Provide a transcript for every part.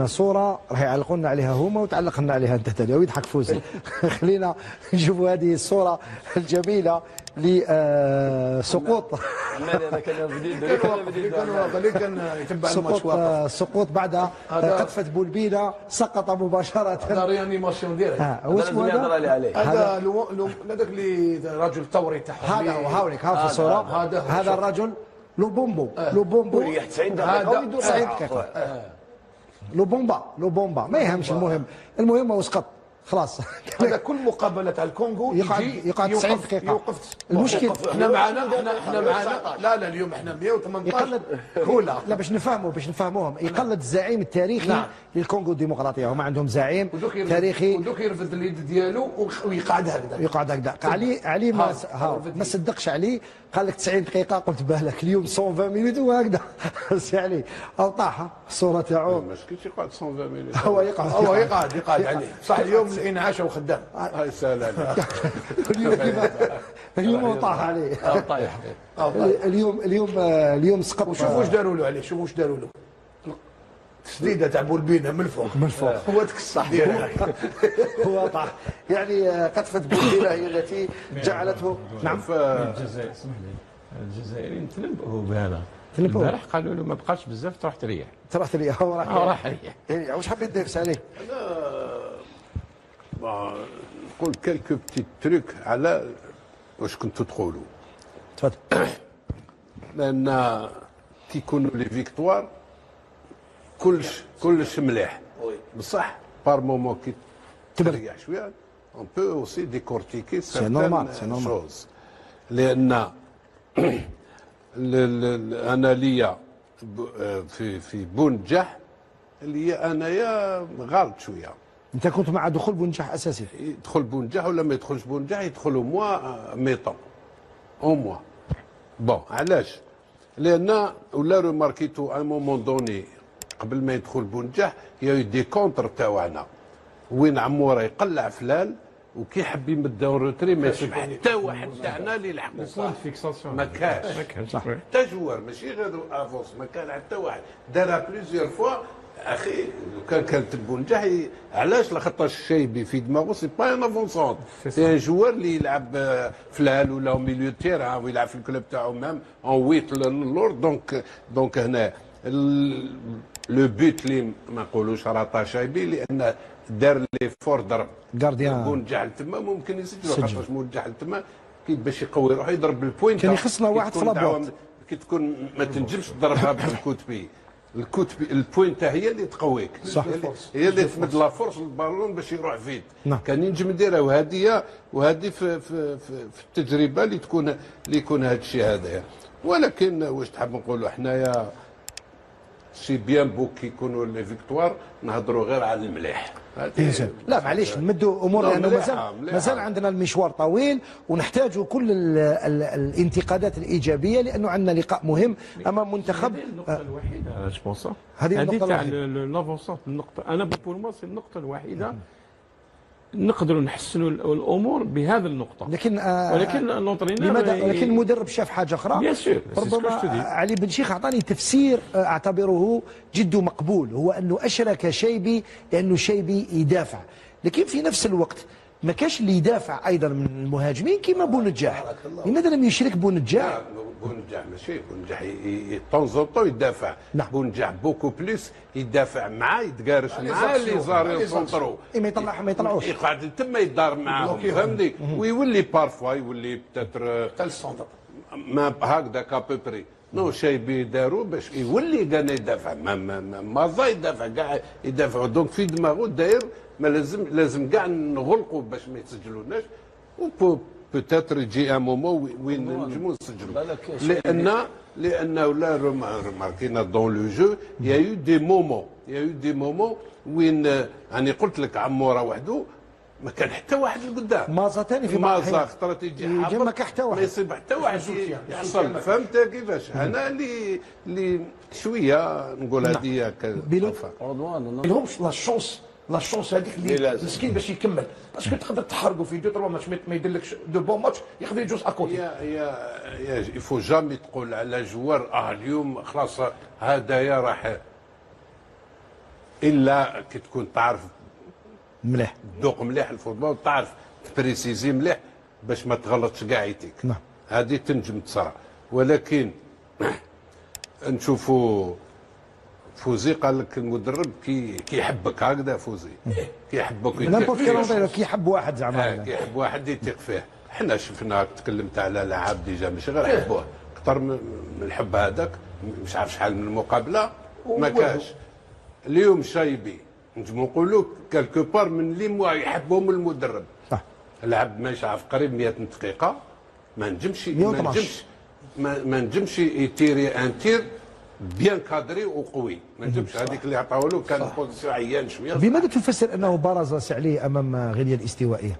صورة راح يعلقوا لنا عليها هما وتعلق لنا عليها انت تاني ويضحك فوزي. خلينا نشوفوا هذه الصورة الجميلة لسقوط سقوط بعد قذفة بولبينا، سقط مباشرة. هذا ريانيماسيون ديريكت. واسمه هذا هذاك اللي رجل ثوري تاعهم. هذا هاوليك ها في الصورة. هذا الرجل لوبومبو. لوبومبو يريح 90 دقيقة ويدور 90 دقيقة. لوبومبا ما يهمش. المهم هو سقط خلاص. هذا كل مقابله تاع الكونغو يقعد 90 دقيقه. يوقف. المشكل احنا معنا لا اليوم احنا 118 كولا. لا باش نفهموهم يقلد الزعيم التاريخي للكونغو الديمقراطيه. هما عندهم زعيم تاريخي ودوك يرفد اليد ديالو ويقعد هكذا. علي ما صدقش علي، قال لك 90 دقيقه. قلت بالك اليوم 120 مينوت وهكذا. سي علي او طاح الصوره تاعو. ما كاينش يقعد 120 مينوت. هو يقعد عليه صح. اليوم الانعاش وخدام. هاي سهل عليك. اليوم طاح عليه. طايح. اليوم سقط. وشوفوا واش داروا له عليه. شوفوا واش داروا له. تسديده تاع بولبينا من الفوق. هو تكسح ديالها. هو طاح. يعني قذفة بولبينا هي التي جعلته. نعم. الجزائر اسمح لي، الجزائريين تنبؤوا بهذا. البارح قالوا له ما بقاش بزاف تروح تريح. هو راح يريح. يعني واش حبيت تنافس عليه؟ نقول كيلكو بتيت تروك على واش كنتو تقولوا. تفضل. لان كي يكونوا لي فيكتوار كلش مليح بصح بار مومون كي تريح شويه اون بو اوسي ديكورتيكي سي شوز. لان انا ليا في بونجح اللي انايا غلط شويه. انت كنت مع دخول بونجح اساسي؟ يدخل بونجح ولا ما يدخلش بونجح يدخلوا موا ميطون او موا. بون علاش؟ لان ولا روماركيتو ان مومون دوني قبل ما يدخل بونجح يا دي كونتر تاعنا وين عموره يقلع فلان وكي حب يمد روتري ما يسمح حتى واحد تاعنا اللي يلحقوا. ما كانش حتى جوار ماشي غير افونس. ما كان حتى واحد دارها بليزيور فوا. اخي لو كانت بونجح علاش؟ لخاطرش الشايبي في دماغه سي با ان افونسون. سي ان جوار اللي يلعب فلان ولا ميليو تيران ويلعب في الكلوب تاعو مام اون ويت للور. دونك هنا لو بوت اللي ما نقولوش راطا شايبي لان دار لي فور ضرب غارديان بونجح لتما ممكن يسجلوا. خاطرش بونجح لتما كي باش يقوي روحه يضرب بالبوينت. كان يخصنا واحد في لابورت كي تكون ما تنجمش تضربها بالكوتبي. البوينتا هي اللي تقويك. صح. هي اللي تمد لا فورس للبالون باش يروح فيت. نعم. كان ينجم يديرها وهذه في التجربه اللي يكون هذا الشيء هذايا. ولكن واش تحب نقولوا حنايا سي بيان بو كي يكونوا لي فيكتوار نهضروا غير على المليح. لا معليش نمدوا امور لانه مازال عندنا المشوار طويل ونحتاج كل الانتقادات الايجابيه لانه عندنا لقاء مهم امام منتخب. هذه النقطه الوحيده جو بونس. هذه النقطه تاع الوحيده. لافونسون. النقطه انا بور مو سي النقطه الوحيده نقدروا نحسنوا الامور بهذه النقطه. ولكن ولكن المدرب شاف حاجه اخرى. بيان سور. ربما علي بن شيخ اعطاني تفسير اعتبره جد مقبول، هو انه اشرك شيبي لانه شيبي يدافع، لكن في نفس الوقت ما كاش اللي يدافع ايضا من المهاجمين كيما بونجاح. لماذا لم يشرك بونجاح؟ بونجاح ماشي بونجاح طونزونطو يدافع. نعم. بونجاح بوكو بليس يدافع معاه يتقارش معاه لي زاري سونترو. ما يطلعوش يقعد تما يدار معاهم فهمني. ويولي بارفوا يولي بتاتر تاع السونتر ما هكذا كابوبري. نو شايبي دارو باش يولي كان يدافع. ما يدافع كاع يدافعوا. دونك في دماغه داير ما لازم كاع نغلقوا باش ما يسجلوناش. بوتيتر يجي ان مومون وين نجموا نسجلوا. لان ولا رماركينا دون لو جو يا يو دي مومون وين يعني قلت لك عموره وحده ما كان حتى واحد لقدام. مازا ثاني في مازا خطرت يجي ما كان حتى واحد. ما يصيب حتى واحد يحصل. فهمت كيفاش؟ انا اللي شويه نقول هذه ما لهمش لا شونس هذيك اللي مسكين باش يكمل. باسكو تقدر تحرقوا في 2 ماتش ما يديرلكش دو بون ماتش يقدر يجوز اكوتي. يا يفو جامي تقول على جوار اليوم خلاص هدايا راح الا كي تكون تعرف مليح. تذوق مليح الفوتبول، تعرف تبريسيزي مليح باش ما تغلطش كاع يديك. نعم. هذه تنجم تصرى، ولكن نشوفوا فوزي قال لك المدرب كي يحبك هكذا فوزي، كي يحبك نابورت كي يحب واحد زعما كي يحب واحد يثق فيه. حنا شفنا تكلمت على لاعب ديجا ماشي غير يحبوه، اكثر من الحب هذاك مش عارف شحال من المقابله ما كاش. اليوم شايبي نجمو نقولوا كالكو بار من اللي يحبهم المدرب. صح. لعب ماشي عارف قريب 100 دقيقه، ما نجمش ما نجمش يتيري ان تير بيان كادري وقوي، ما نجمش. هذيك اللي عطاو له كان بوزيسيون عيان شويه. بماذا تفسر انه برز سعلي امام غينيا الاستوائيه؟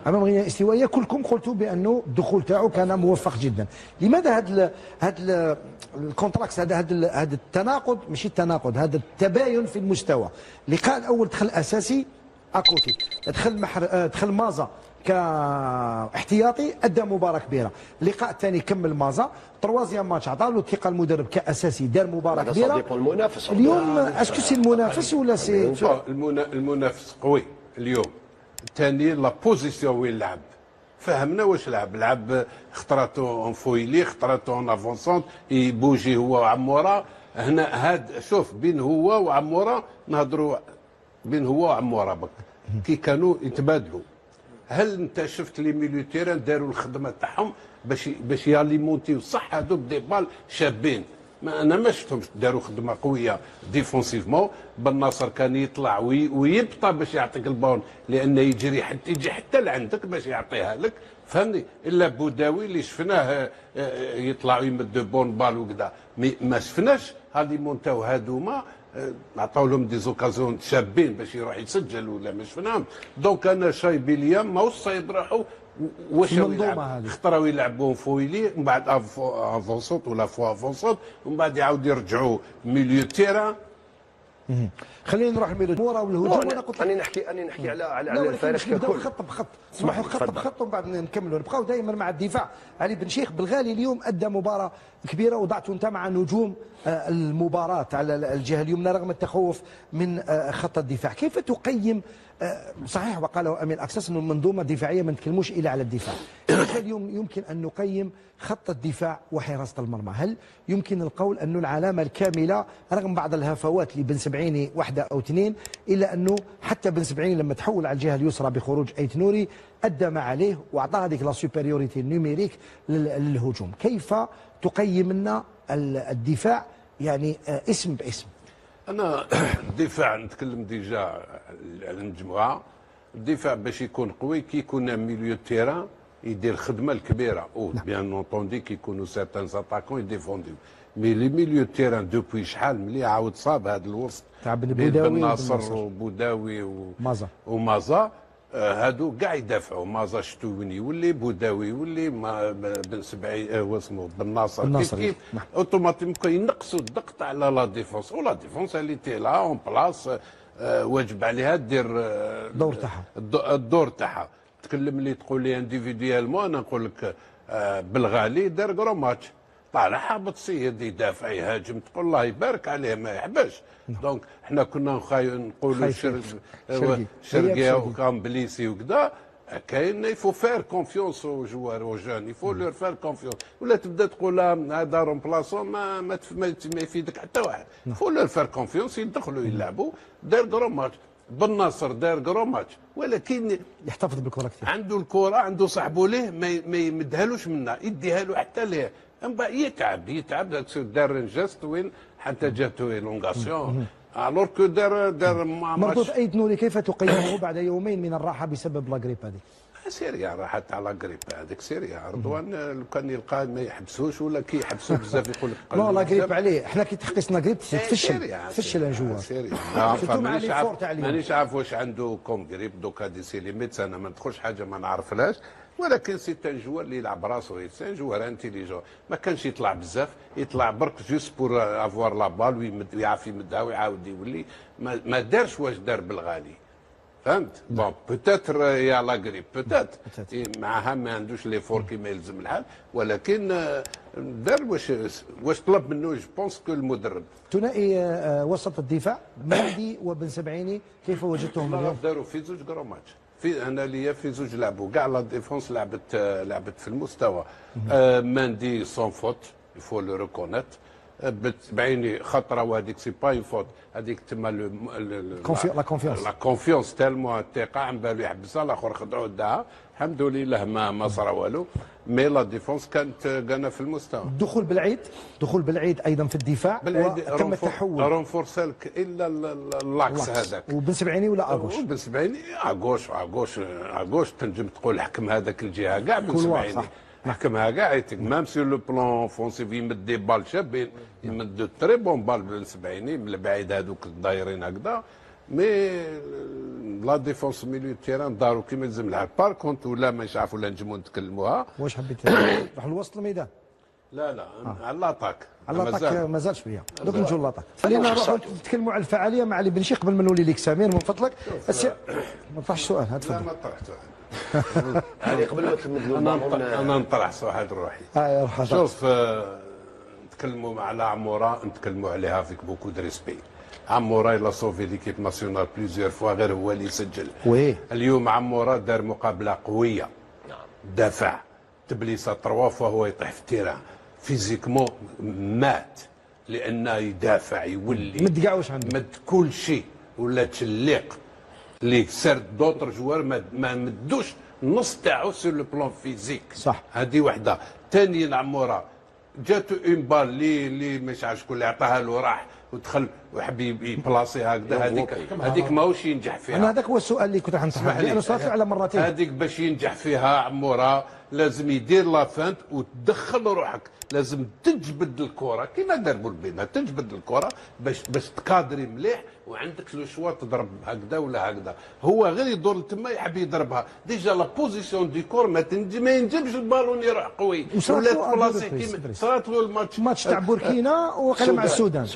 امام غينيا الاستوائيه كلكم قلتوا بانه الدخول تاعو كان موفق جدا، لماذا هذا الكونتراكس، هذا التناقض، ماشي التناقض، هذا التباين في المستوى؟ اللقاء الاول دخل اساسي اكوتي، دخل مازا كاحتياطي، ادى مباراه كبيره. اللقاء الثاني كمل مازا، تروازيام ماتش عطى له الثقه المدرب كاساسي، دار مباراه كبيره. صديق المنافس اليوم اسكو سي المنافس ولا سي المنافس قوي اليوم. الثاني لا بوزيسيون وين لعب، فهمنا واش لعب خطراتو اون فويلي، خطراتو اون افونسونت، يبوجي هو وعمورا. هنا هاد شوف بين هو وعمورا نهضروا، بين هو وعمورا بك كي كانوا يتبادلوا. هل انت شفت لي ميليو تيران داروا الخدمه تاعهم باش ياليمونتيو صح هذوك دي بال شابين؟ انا ما شفتهمش داروا خدمه قويه ديفونسيفمون. بن ناصر كان يطلع ويبطى باش يعطيك البون، لانه يجي حتى لعندك باش يعطيها لك، فهمني؟ الا بوداوي اللي شفناه يطلع يمد بون بال وكذا، ما شفناش هذه مونتاو هذوما عطاو لهم دي زوكازيون شابين باش يروح يسجل ولا ما شفناهم. دونك انا شايب اليوم ماهوش صايب روحو واش يلعب، خطراو يلعبوهم فويلي ومن بعد افونسونت ولا فوا افونسونت ومن بعد يعاود يرجعوا ميليو تيران. خلينا نروح للميليو مورا والهجوم. انا قلت اني نحكي على الفارق ككل. خط بخط، اسمحوا خط بخط ومن بعد نكملوا. نبقاو دائما مع الدفاع. علي بن شيخ بالغالي اليوم ادى مباراه كبيره، وضعتوا انت مع نجوم المباراه على الجهه اليمنى رغم التخوف من خط الدفاع. كيف تقيم؟ صحيح وقاله امين اكسس انه المنظومه الدفاعيه ما نتكلموش الا على الدفاع. كيف اليوم يمكن ان نقيم خط الدفاع وحراسه المرمى؟ هل يمكن القول انه العلامه الكامله رغم بعض الهفوات لبن سبعيني واحده او اثنين، الا انه حتى بن سبعيني لما تحول على الجهه اليسرى بخروج ايت نوري ادى ما عليه واعطى هذيك لا سوبريوريتي نيميريك للهجوم. كيف تقيم لنا الدفاع يعني اسم باسم؟ انا الدفاع نتكلم ديجا على المجموعه. الدفاع باش يكون قوي كي يكون ميليو تيران يدير الخدمه الكبيره، او بيان اونتوندي كي يكونوا سيرتان اتاكون يديفونديو. مي لي ميليو تيران دوبوي شحال ملي عاود صاب هذا الوسط تاع بن ناصر وبوداوي ومازا هادو كاع يدافعوا. مازا شتو وين يولي، بوداوي يولي، بن سبعي واسمه بن ناصر كيف اوتوماتيكمون ينقصوا الضغط على لا ديفونس، ولا ديفونس اللي تي لا اون بلاص واجب عليها دير الدور تاعها. الدور تاعها. تكلم لي تقول لي انديفيديالمون، انا نقول لك بالغالي دار كرو ماتش، طالع حابط سيد يدافع يهاجم، تقول الله يبارك عليه ما يحبش. دونك احنا كنا نقولوا شرقيه وكامبليسي وكذا. كاين يفو فير كونفيونس او جوار او جون، يفو لور فير كونفيونس. ولا تبدا تقول هذا رومبلاسون ما يفيدك حتى واحد. يفو لور فير كونفيونس، يدخلوا يلعبوا. دار كرو ماتش بن ناصر، دار كرو ماتش، ولكن يحتفظ بالكره كثير. عنده الكره، عنده صاحبه ليه ما يمدهالوش منها، يديها له حتى ليه. يتعب دار جاست وين حتى جاتو لونغاسيون الور كو دار مردود ايت نوري. كيف تقيمه بعد يومين من الراحه بسبب لا غريب هذه؟ سيريا راحت على غريب هذيك سيريا. رضوان لو كان يلقاه ما يحبسوش، ولا كي يحبسوه بزاف يقول لك لا لا غريب عليه. احنا كي تحقسنا غريب تفشل الجوار. مانيش عارف واش عنده كوم غريب. دوك هذه سي ليميت، انا ما ندخلش حاجه ما نعرفلهاش، ولكن سي ان جوار اللي يلعب راسو، سي ان جوار انتيليجون. ما كانش يطلع بزاف، يطلع برك جوست بور افوار لا بال ويعرف يمدها ويعاود يولي. ما دارش واش دار بالغالي. فهمت؟ بون بوتيتر يا لا غريب بوتيتر معها ما عندوش لي فور كيما يلزم الحال، ولكن دار واش طلب منه. جو بونس كو المدرب ثنائي وسط الدفاع مهدي وبن سبعيني كيف وجدتهم اليوم؟ داروا في زوج كرو ماتش، انا ليا في زوج لعبوا كاع لا ديفونس لعبت في المستوى. ماندي سون فوت يفو لو ريكونيت، بعيني خطره وهذيك سي با اون فوت، هذيك تما لا كونفيونس لا كونفيونس تالمو الثقه عم بالو يحبسها، الاخر خدعوه داها، الحمد لله ما صرا والو. مي لا ديفونس كانت كان في المستوى. دخول بالعيد ايضا في الدفاع وتم التحول رونفورسالك الا اللاكس هذاك وبن سبعيني ولا اغوش؟ بن سبعيني اغوش تنجم تقول حكم هذاك الجهه كاع بن سبعيني حكمها كاع مام سور لو بلون اوفونسيف يمد دي بال شابين، يمد دو تري بون بال بن سبعيني من البعيد هذوك الدايرين هكذا. مي لا ديفونس ميليو تيران داروا كيما يلزم الحال. بار كونت ولا مش عارف ولا نجموا نتكلموها. واش حبيت نروح لوسط الميدان؟ لا على لاطاك، على لاطاك مازال شويه. دوك نجوا لاطاك. خلينا نروحوا نتكلموا على الفعاليه مع علي بن شيخ قبل ما نولي لك سمير من فضلك. ما طرحش سؤال، هات لا ما طرحت سؤال. يعني قبل ما تمدوا انا نطرح سؤال روحي. شوف نتكلموا على عموره، نتكلموا عليها فيك بوكو دو ريسبي. عموره لا صوفي ليكيب ناسيونال بليزيور فوا، غير هو اللي يسجل. اليوم عموره دار مقابله قويه، دافع تبليسه 3 فوا هو يطيح في التيران فيزيكمون مات، لانه يدافع يولي مد كاع واش عنده، مد كل شيء ولا تشليق اللي سرد دوطر جوار ما مدوش النص تاعو سور لو بلون فيزيك. صح، هذه وحده. ثانيا عموره جاتو اون بال اللي مش عارف شكون اللي عطاها له راح ودخل وحب يبلاصي هكذا، هذيك ماهوش ينجح فيها. انا هذاك هو السؤال اللي كنت حنطرحه لانه صارت على مرتين. هذيك باش ينجح فيها عموره لازم يدير لافانت وتدخل روحك، لازم تجبد الكره كيما دار بولبينا، تجبد الكره باش تكادري مليح وعندك لو شوا تضرب هكذا ولا هكذا. هو غير يدور تما يحب يضربها، ديجا لا بوزيسيون دي كور ما ينجمش البالون يروح قوي ولا تبلاصي كيما صرات له الماتش تاع بوركينا وقال مع السودان.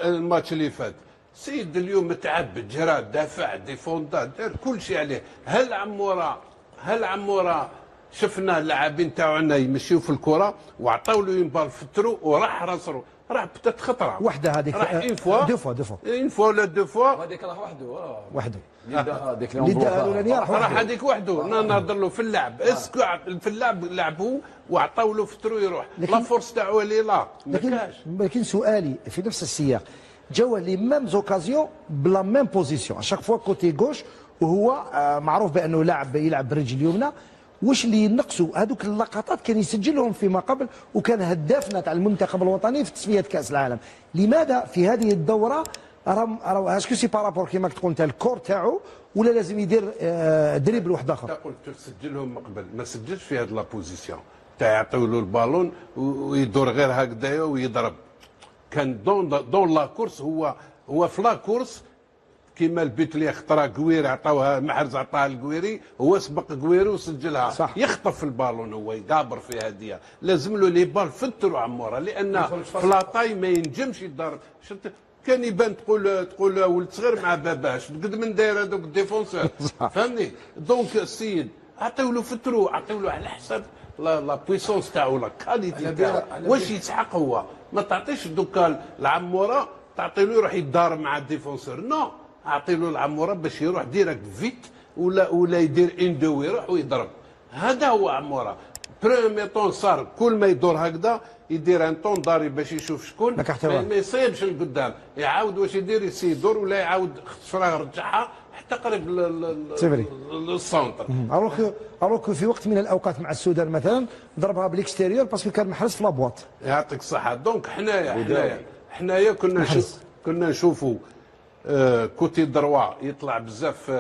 الماتش اللي فات سيد اليوم متعب، جرى، دافع، ديفوندا، دار كل شيء عليه. هل عموره شفنا اللاعبين تاعنا يمشيو في الكره وعطاو له ينبال فترو وراح راسرو، راح بتات خطره وحده هذيك راح اون فوا اون فوا ولا دو فوا هذيك راح وحده هذيك اللي داها الاولانيه راح هذيك وحده. نهضر له في اللعب، اسكو في اللعب لعبوا وعطاو له فترو يروح، لا فورس تاعو اللي لا لكن سؤالي في نفس السياق، جاوا لي ميم زوكازيون بلا ميم بوزيسيون اشاك فوا كوتي غوش، وهو معروف بانه يلعب بالرجل اليمنى. واش اللي ينقصوا هذوك اللقطات كان يسجلهم فيما قبل، وكان هدافنا تاع المنتخب الوطني في تصفيات كاس العالم. لماذا في هذه الدوره اسكو سي بارابور كيما تقول انت الكور تاعو، ولا لازم يدير دريبل واحد اخر؟ قلت تسجلهم من قبل، ما سجلش في هذه لابوزيسيون تاع يعطيو له البالون ويدور غير هكذايا ويضرب. كان دون لا كورس، هو في لا كورس كيما البيت اللي اخترى كويري عطاوها محرز عطاها الكويري، هو سبق كويري وسجلها. صح. يخطف البالون هو يقابر في هذه، لازم له لي بال فتروا عموره، لان في لاطاي ما ينجمش يضرب. كان يبان تقول ولد صغير مع باباش قد من داير هذوك الديفونسور، فهمني؟ دونك السيد عطيو له فترو، عطيو له على حسب لا بويسونس تاعو، لا كاليتي تاعو، واش يسحق هو. ما تعطيش دوكا العموره تعطي له يروح يدار مع الديفونسور، نو اعطي له العموره باش يروح ديريكت فيت ولا يدير ان دو ويروح ويضرب. هذا هو عموره. برومي طون صار كل ما يدور هكذا يدير ان طون داري باش يشوف شكون، ما يصيبش القدام، يعاود واش يدير يدور ولا يعاود شراه رجعها حتى قريب للسونتر. الوغ في وقت من الاوقات مع السودان مثلا ضربها بالاكستيريور باسكو كان محرز في لابواط. يعطيك الصحه. دونك حنايا كنا نشوفوا كوتي دروا يطلع بزاف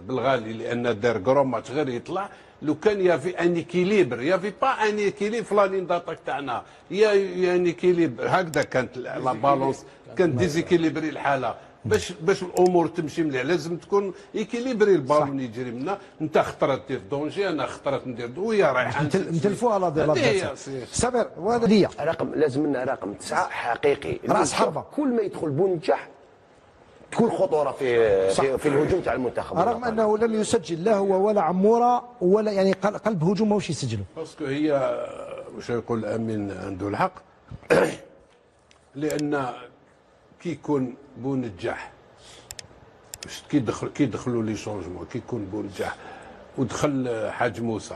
بالغالي، لان دار كرون ماتش غير يطلع. لو كان يافي ان ايكيليبر، يافي با ان ايكيليبر في لانين داتاك تاعنا، يا ان ايكيليبر هكذا كانت لا بالونس، كانت ديزيكيليبري الحاله. باش الامور تمشي مليح لازم تكون ايكيليبري، البالون يجري منا، انت خطرت دير دونجي، انا خطرت ندير ويا رايحه نتلفوها لا سابر. وهذا رقم لازم لنا رقم 9 حقيقي، راس حربه. كل ما يدخل بنجح تكون خطوره في الهجوم تاع المنتخب. رغم انه لم يسجل لا هو ولا عموره ولا يعني قلب هجوم ماهوش يسجلوا. باسكو هي واش يقول امين عنده الحق لان كي يكون بونجاح كي يدخلوا لي شونجمون كي يكون بونجاح ودخل حاج موسى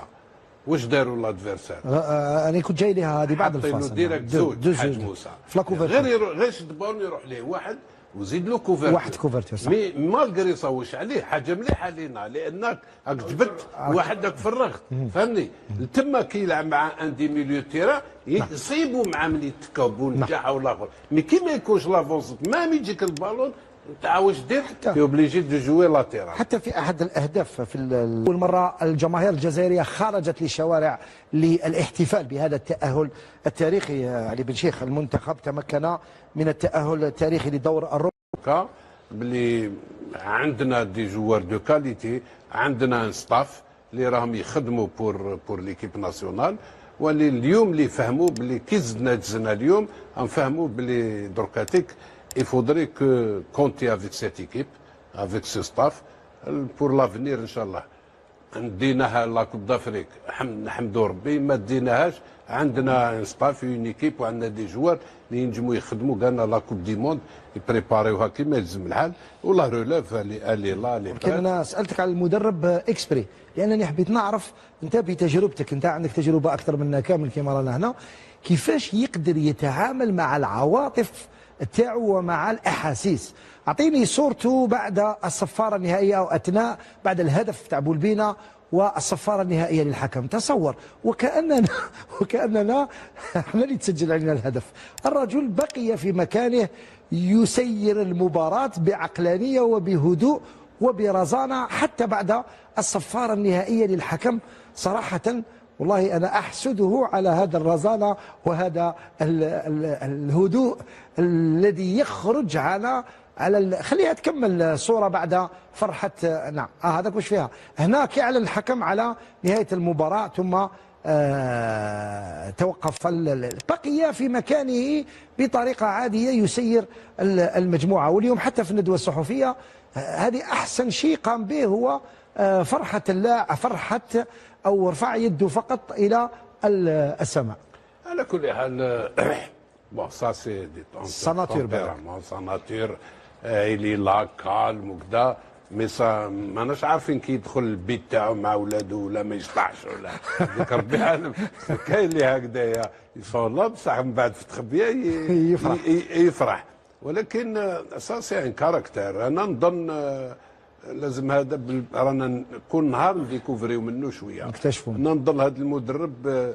واش داروا لادفيرسير؟ انا كنت جاي لها هذه بعد الفاصل. ديريكت زوج حاج موسى غير شد بالون يروح ليه واحد وزيد له كوفرتور. واحد كوفرتور صح. مي مالغري يصوش عليه حاجه مليحه لينا لانك راك جبت واحد راك فرغت فهمني. تما كي يلعب مع ان دي ميليو تيرا يصيبوا مع ملي تكب ونجح ولا اخر. مي كي ما يكونش لافونس ما يجيك البالون انت واش دير؟ اوبليجي دو جوي لاتيرال. حتى في احد الاهداف في اول مره الجماهير الجزائريه خرجت للشوارع للاحتفال بهذا التاهل التاريخي. علي بن شيخ المنتخب تمكن من التاهل التاريخي لدور الربع. بلي عندنا دي جوار دو كاليتي عندنا ان ستاف اللي راهم يخدموا بور ليكيب ناسيونال واللي اليوم اللي فهموا بلي كي زدنا اليوم نفهموا بلي دركاتيك il faudrait que compter avec cette équipe, avec ce staff, pour l'avenir ان شاء الله. ديناها لا كوب دافريك نحمدوا ربي، ما ديناهاش عندنا ستاف اون ايكيب وعندنا دي جوار اللي ينجموا يخدموا قالنا لا كوب دي موند يبريباريوها كيما يلزم الحال ولا ريليف اللي لا اللي. لكن انا سالتك على المدرب اكسبري لانني حبيت نعرف انت بتجربتك، انت عندك تجربه اكثر منا كامل كما رانا هنا، كيفاش يقدر يتعامل مع العواطف تاعو ومع الاحاسيس. اعطيني صورته بعد الصفاره النهائيه او اثناء بعد الهدف تاع بولبينا والصفاره النهائيه للحكم. تصور وكاننا احنا اللي تسجل علينا الهدف. الرجل بقي في مكانه يسير المباراه بعقلانيه وبهدوء وبرزانه حتى بعد الصفاره النهائيه للحكم. صراحه والله أنا أحسده على هذا الرزانة وهذا الهدوء الذي يخرج على خليها تكمل صورة بعد فرحة. نعم هذاك وش فيها. هناك يعلن الحكم على نهاية المباراة ثم توقف. بقي في مكانه بطريقة عادية يسير المجموعة. واليوم حتى في الندوة الصحفية هذه أحسن شيء قام به هو فرحة أو رفع يده فقط إلى السماء. على كل حال بون سا سي دي ساناتور إلي لا كالم وكذا مي سا ماناش عارفين كي يدخل البيت تاعو مع ولادو ولا ما يشطحش ولا ذاك ربي عالم. كاين اللي هكذايا يصور بصح من بعد في التخبيه يفرح. ولكن سا سي ان كاركتير. انا نظن لازم هذا رانا كل نهار نديكوفريو منه شويه نكتشفوا. نظن هذا المدرب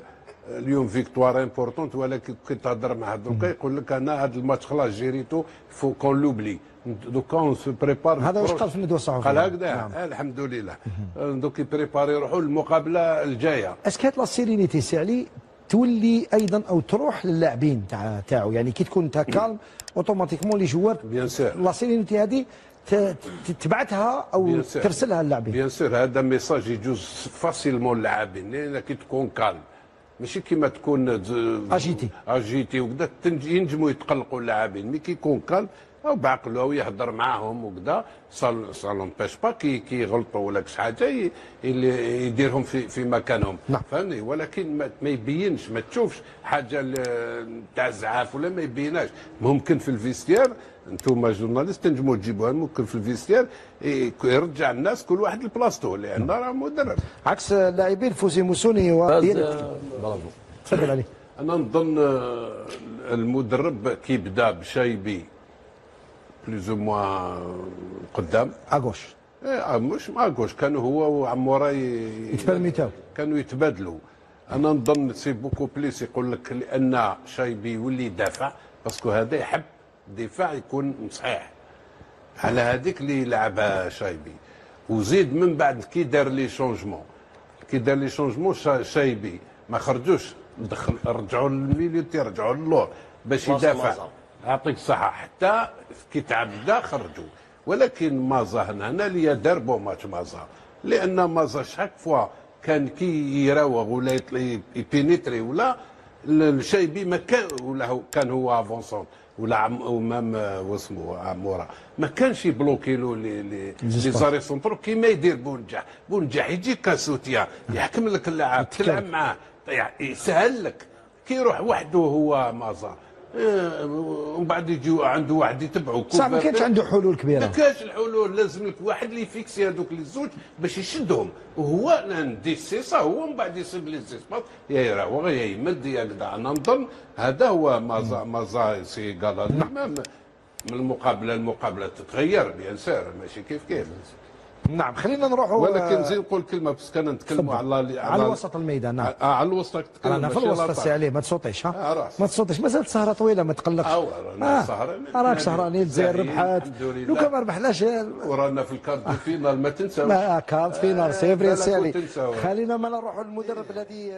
اليوم فيكتوار امبورطونت ولكن كي تهضر مع دوكا يقول لك انا هذا الماتش خلاص جيريتو فو كون لوبلي دوكا اون سو بريبار. هذا واش قال في الندوه الصحفيه. قال هكذا. نعم. الحمد لله. دوك يبريباري يروحوا للمقابله الجايه. اسكات لا سيرينيتي سي علي تولي ايضا او تروح للاعبين تاعو يعني كي تكون انت كالم اوتوماتيكمون لي جوار بيان سور لا سيرينيتي هذه تبعثها او ترسلها للاعبين. بيان سور هذا ميساج يجوز فاسيلمون للاعبين لان كي تكون كالم ماشي كيما تكون اجيتي وكذا ينجموا يتقلقوا اللاعبين. مي كي يكون كالم او بعقله ويهضر معاهم وكذا سالون باش با كي يغلطوا ولا كش حاجه اللي يديرهم في مكانهم. نعم. فهمني. ولكن ما يبينش ما تشوفش حاجه تاع الزعاف ولا ما يبيناش. ممكن في الفيستير انتم جورناليست تنجموا تجيبوها ممكن في الفيستير يرجع الناس كل واحد لبلاصتو لان راه مدرب عكس اللاعبين فوزي موسوني تفضل عليه. انا نظن المدرب كي بدا بشايبي بلوز موا قدام اغوش مش اغوش كانوا هو وعمورا كانوا يتبادلوا. انا نظن سي بوكو بليس يقول لك لان شايبي يولي يدافع باسكو هذا يحب الدفاع يكون صحيح على هذيك اللي لعبها شايبي. وزيد من بعد كي دار لي شونجمون شايبي ما خرجوش رجعوا للميليو رجعوا للور باش يدافع. يعطيك الصحه حتى كي تعب بدا خرجوا. ولكن مازا هنا اللي دار بو ماتش مازا لان مازا شاك فوا كان كي يراوغ ولا يبينيتري ولا الشايبي ما كان ولا كان هو افونسون ولا ومام واسمو عموره ما كانش يبلوكي له لي زاري سونترو كيما يدير بونجاح. بونجاح يجي كاسوتيا يحكم لك اللاعب تلعب معاه يسهل لك. كي يروح وحده هو مازا ومن بعد يجي عنده واحد يتبعه. صح ما كانش عنده حلول كبيره. ما كانش الحلول، لازم لك واحد اللي يفيكسي هذوك لي زوج باش يشدهم، وهو ندي السيسا هو من بعد يصيب لي سيسباط يا يراوغ يا يمد يقطع. انا نظن هذا هو مازا سي قال من المقابله تتغير بيان سير ماشي كيف. نعم خلينا نروحوا. ولكن زيد نقول كلمه بس كان نتكلموا على وسط الميدان. نعم على الوسط تتكلم. انا في الوسط السي عليه ما تصوتيش ما تصوتيش مازال سهره طويله ما تقلقش. راك سهرانين الجزائر ربحات لو كان ما ربحناش ورانا في الكارت فينال ما تنساوش. كارت فينال سيفري السي علي. خلينا ما نروحوا للمدرب الذي